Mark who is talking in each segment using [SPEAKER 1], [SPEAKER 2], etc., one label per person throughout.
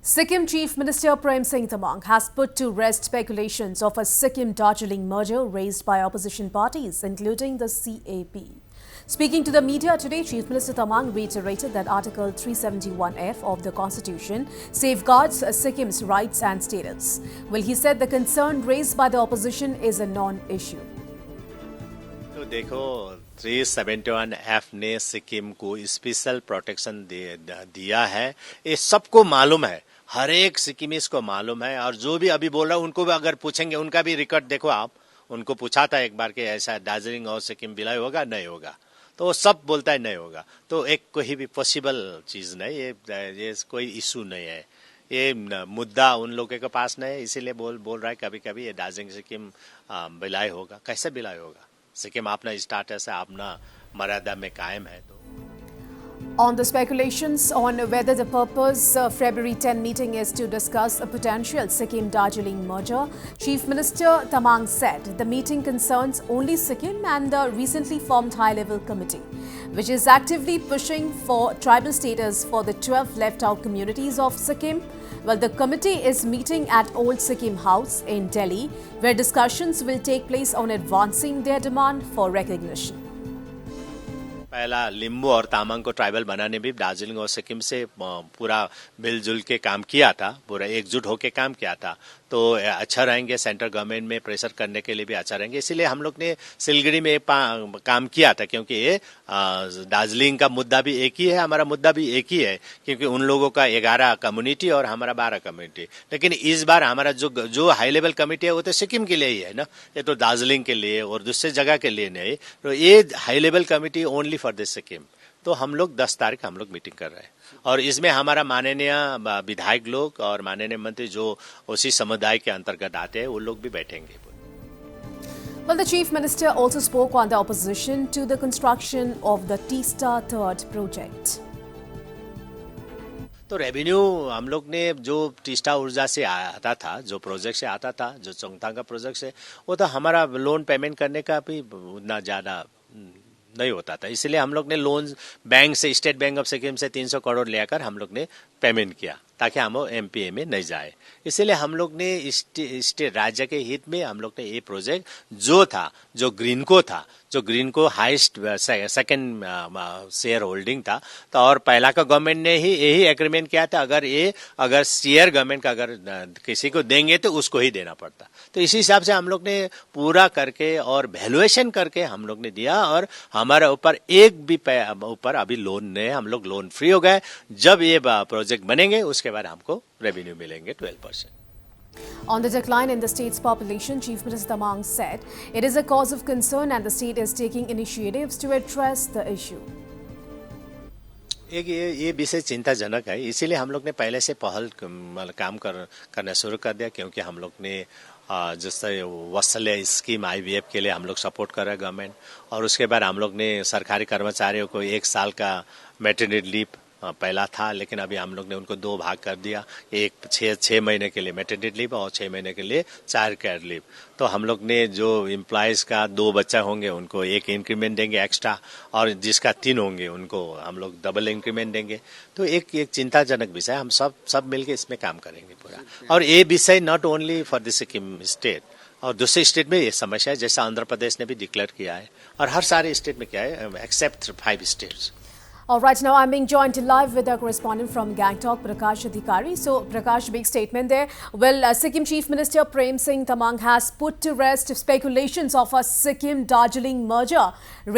[SPEAKER 1] Sikkim Chief Minister Prem Singh Tamaung has put to rest speculations of a Sikkim-Darjeeling merger raised by opposition parties, including the CAP. Speaking to the media today, Chief Minister Tamaung reiterated that Article 371F of the Constitution safeguards Sikkim's rights and status. Well, he said the concern raised by the opposition is a non-issue.
[SPEAKER 2] तो देखो 371F ने सिक्किम को special protection दिया है, ये सबको मालूम है, हर एक सिक्किमीज को मालूम है। और जो भी अभी बोल रहा है उनको भी अगर पूछेंगे, उनका भी रिकॉर्ड देखो आप, उनको पूछा था एक बार कि ऐसा दार्जिलिंग और सिक्किम विलय होगा, नहीं होगा, तो वो सब बोलता है नहीं होगा। तो एक कोई भी पॉसिबल चीज नहीं, ये कोई इशू नहीं है, ये मुद्दा उन लोगों के पास नहीं है, इसीलिए बोल रहा है कभी कभी ये दार्जिलिंग सिक्किम विलय होगा। कैसे विलय होगा? सिक्किम अपना स्टेटस है, अपना मर्यादा में कायम है। तो
[SPEAKER 1] On the speculations on whether the purpose of February 10 meeting is to discuss a potential Sikkim-Darjeeling merger, Chief Minister Tamaung said the meeting concerns only Sikkim and the recently formed high-level committee, which is actively pushing for tribal status for the 12 left-out communities of Sikkim. Well, the committee is meeting at Old Sikkim House in Delhi, where discussions will take place on advancing their demand for recognition.
[SPEAKER 2] पहला लिम्बू और तामांग को tribal बनाने भी दार्जिलिंग और सिक्किम से पूरा मिलजुल के काम किया था, पूरा एकजुट होकर काम किया था। तो अच्छा रहेंगे, सेंट्रल गवर्नमेंट में प्रेशर करने के लिए भी अच्छा रहेंगे। इसीलिए हम लोग ने सिलगड़ी में काम किया था, क्योंकि ये दार्जिलिंग का मुद्दा भी एक ही है, हमारा मुद्दा भी एक ही है, क्योंकि उन लोगों का 11 कम्युनिटी और हमारा 12 कम्युनिटी। लेकिन इस बार हमारा जो हाई लेवल कमेटी है वो तो सिक्किम के लिए ही है ना, ये तो दार्जिलिंग के लिए और दूसरे जगह के लिए नहीं। तो ये high level committee only for this Sikkim. तो हम लोग 10 तारीख हम लोग मीटिंग कर रहे हैं, और इसमें हमारा माननीय विधायक लोग और माननीय मंत्री जो उसी समुदाय के अंतर्गत आते हैं वो लोग भी बैठेंगे।
[SPEAKER 1] Well, the Chief Minister also spoke on the opposition to the construction of the Teesta Third project.
[SPEAKER 2] तो रेवेन्यू हम लोग ने जो टीस्टा ऊर्जा से आता था, जो प्रोजेक्ट से आता था, जो चोंगथांग का प्रोजेक्ट से, वो तो हमारा लोन पेमेंट करने का भी उतना ज्यादा नहीं होता था। इसलिए हम लोग ने लोन बैंक से, स्टेट बैंक ऑफ सिक्किम से 300 करोड़ लेकर हम लोग ने पेमेंट किया, ताकि हम एमपीए में नहीं जाए। इसलिए हम लोग ने स्टेट राज्य के हित में हम लोग ने ये प्रोजेक्ट जो था, जो ग्रीनको था, जो Greenko highest second share holding था, तो और पहला का गवर्नमेंट ने ही यही एग्रीमेंट किया था, अगर शेयर गवर्नमेंट का अगर किसी को देंगे तो उसको ही देना पड़ता। तो इसी हिसाब से हम लोग ने पूरा करके और वैल्यूएशन करके हम लोग ने दिया, और हमारे ऊपर एक भी ऊपर अभी लोन नहीं, हम लोग लोन फ्री हो गए। जब ये प्रोजेक्ट बनेंगे उसके बाद हमको रेवेन्यू मिलेंगे 12%।
[SPEAKER 1] On the decline in the state's population, Chief Minister Tamaung said it is a cause of concern and the state is taking initiatives to address the issue.
[SPEAKER 2] ये विषय चिंताजनक है, इसीलिए हम लोग ने पहले से पहल काम करना शुरू कर दिया, क्योंकि हम लोग ने जैसे वत्सल्य स्कीम IVF के लिए हम लोग सपोर्ट कर रहे हैं गवर्नमेंट, और उसके बाद हम लोग ने सरकारी कर्मचारियों को 1 साल का मैटरनिटी लीव पहला था, लेकिन अभी हम लोग ने उनको 2 भाग कर दिया, एक 6 महीने के लिए मैटरनिटी लीव और 6 महीने के लिए चाइल्ड केयर लीव। तो हम लोग ने जो एम्प्लॉयज का 2 बच्चा होंगे उनको 1 इंक्रीमेंट देंगे एक्स्ट्रा, और जिसका 3 होंगे उनको हम लोग डबल इंक्रीमेंट देंगे। तो एक चिंताजनक विषय, हम सब मिलकर इसमें काम करेंगे पूरा। और ये विषय not only for the Sikkim state, और दूसरे स्टेट में ये समस्या है, जैसा आंध्र प्रदेश ने भी डिक्लेयर किया है, और हर सारे स्टेट में किया है except 5 states.
[SPEAKER 1] All right, now I'm being joined live with our correspondent from Gangtok, Prakash Adhikari. So, Prakash, big statement there. Well, Sikkim Chief Minister Prem Singh Tamaung has put to rest speculations of a Sikkim-Darjeeling merger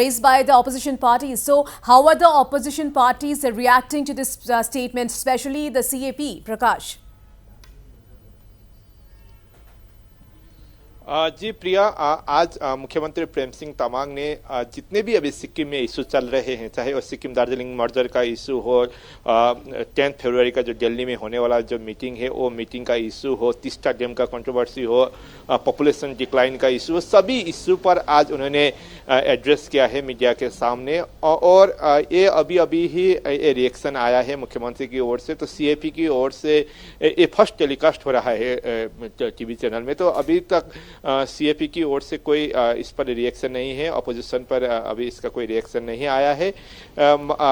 [SPEAKER 1] raised by the opposition parties. So, how are the opposition parties reacting to this statement, especially the CAP? Prakash.
[SPEAKER 3] जी प्रिया, आज मुख्यमंत्री प्रेम सिंह तमांग ने जितने भी अभी सिक्किम में issue चल रहे हैं, चाहे वो सिक्किम दार्जिलिंग मर्जर का इशू हो, 10 फरवरी का जो दिल्ली में होने वाला जो मीटिंग है वो मीटिंग का इशू हो, तीस्ता डैम का कंट्रोवर्सी हो, पॉपुलेशन डिक्लाइन का इशू हो, सभी इशू पर आज उन्होंने एड्रेस किया है मीडिया के सामने। और ये अभी ही रिएक्शन आया है मुख्यमंत्री की ओर से। तो CAP की ओर से ये फर्स्ट टेलीकास्ट हो रहा है टीवी चैनल में। तो अभी तक सीएपी की ओर से कोई इस पर रिएक्शन नहीं है, अपोजिशन पर अभी इसका कोई रिएक्शन नहीं आया है।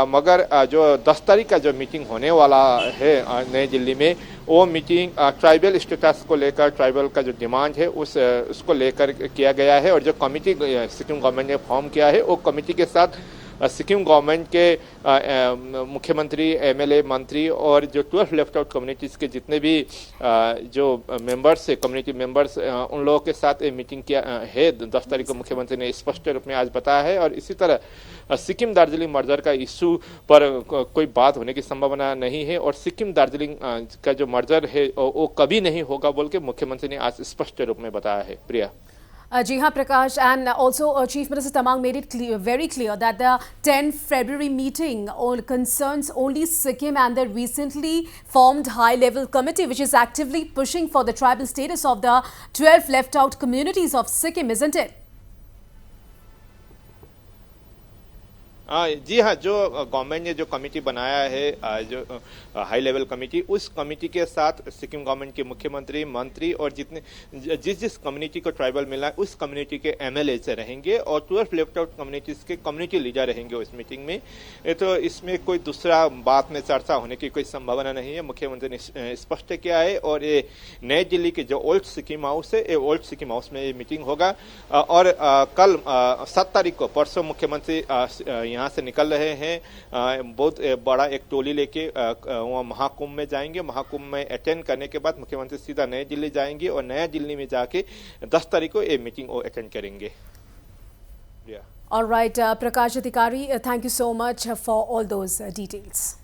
[SPEAKER 3] मगर जो 10 तारीख का जो मीटिंग होने वाला है नई दिल्ली में, वो मीटिंग ट्राइबल स्टेटस को लेकर, ट्राइबल का जो डिमांड है उसको लेकर किया गया है। और जो कमेटी सिक्किम गवर्नमेंट ने फॉर्म किया है, वो कमेटी के साथ सिक्किम गवर्नमेंट के मुख्यमंत्री, एमएलए, मंत्री और जो 12 लेफ्ट आउट कम्युनिटीज़ के जितने भी जो मेंबर्स है, कम्युनिटी मेंबर्स, उन लोगों के साथ ये मीटिंग किया है 10 तारीख को मुख्यमंत्री ने स्पष्ट रूप में आज बताया है। और इसी तरह सिक्किम दार्जिलिंग मर्जर का इशू पर कोई बात होने की संभावना नहीं है, और सिक्किम दार्जिलिंग का जो मर्जर है वो कभी नहीं होगा बोल के मुख्यमंत्री ने आज स्पष्ट रूप में बताया है। प्रिया।
[SPEAKER 1] जी हाँ Prakash, and also Chief Minister Tamang made it very clear that the 10 February meeting concerns only Sikkim and the recently formed high-level committee which is actively pushing for the tribal status of the 12 left-out communities of Sikkim, isn't it?
[SPEAKER 3] जी हाँ, जो government ने जो committee बनाया है, जो high level committee, उस committee के साथ सिक्किम गवर्नमेंट के मुख्यमंत्री, मंत्री और जिस कम्युनिटी को ट्राइबल मिला है उस कम्युनिटी के एमएलए से रहेंगे, और 12 लेफ्ट आउट कम्युनिटीज के कम्युनिटी लीडर रहेंगे उस मीटिंग में। तो इसमें कोई दूसरा बात में चर्चा होने की कोई संभावना नहीं है, मुख्यमंत्री ने स्पष्ट किया है। और ये नई दिल्ली के जो ओल्ड सिक्किम हाउस है, ये ओल्ड सिक्किम हाउस में ये मीटिंग होगा। और कल 7 तारीख को, परसों, मुख्यमंत्री यहाँ से निकल रहे हैं, बहुत बड़ा एक टोली लेके वहाँ महाकुंभ में जाएंगे। महाकुंभ में अटेंड करने के बाद मुख्यमंत्री सीधा नई दिल्ली जाएंगे, और नया दिल्ली में जाके 10 तारीख को ये मीटिंग वो अटेंड करेंगे।
[SPEAKER 1] All right, Prakash Adhikari, thank you so much for all those details.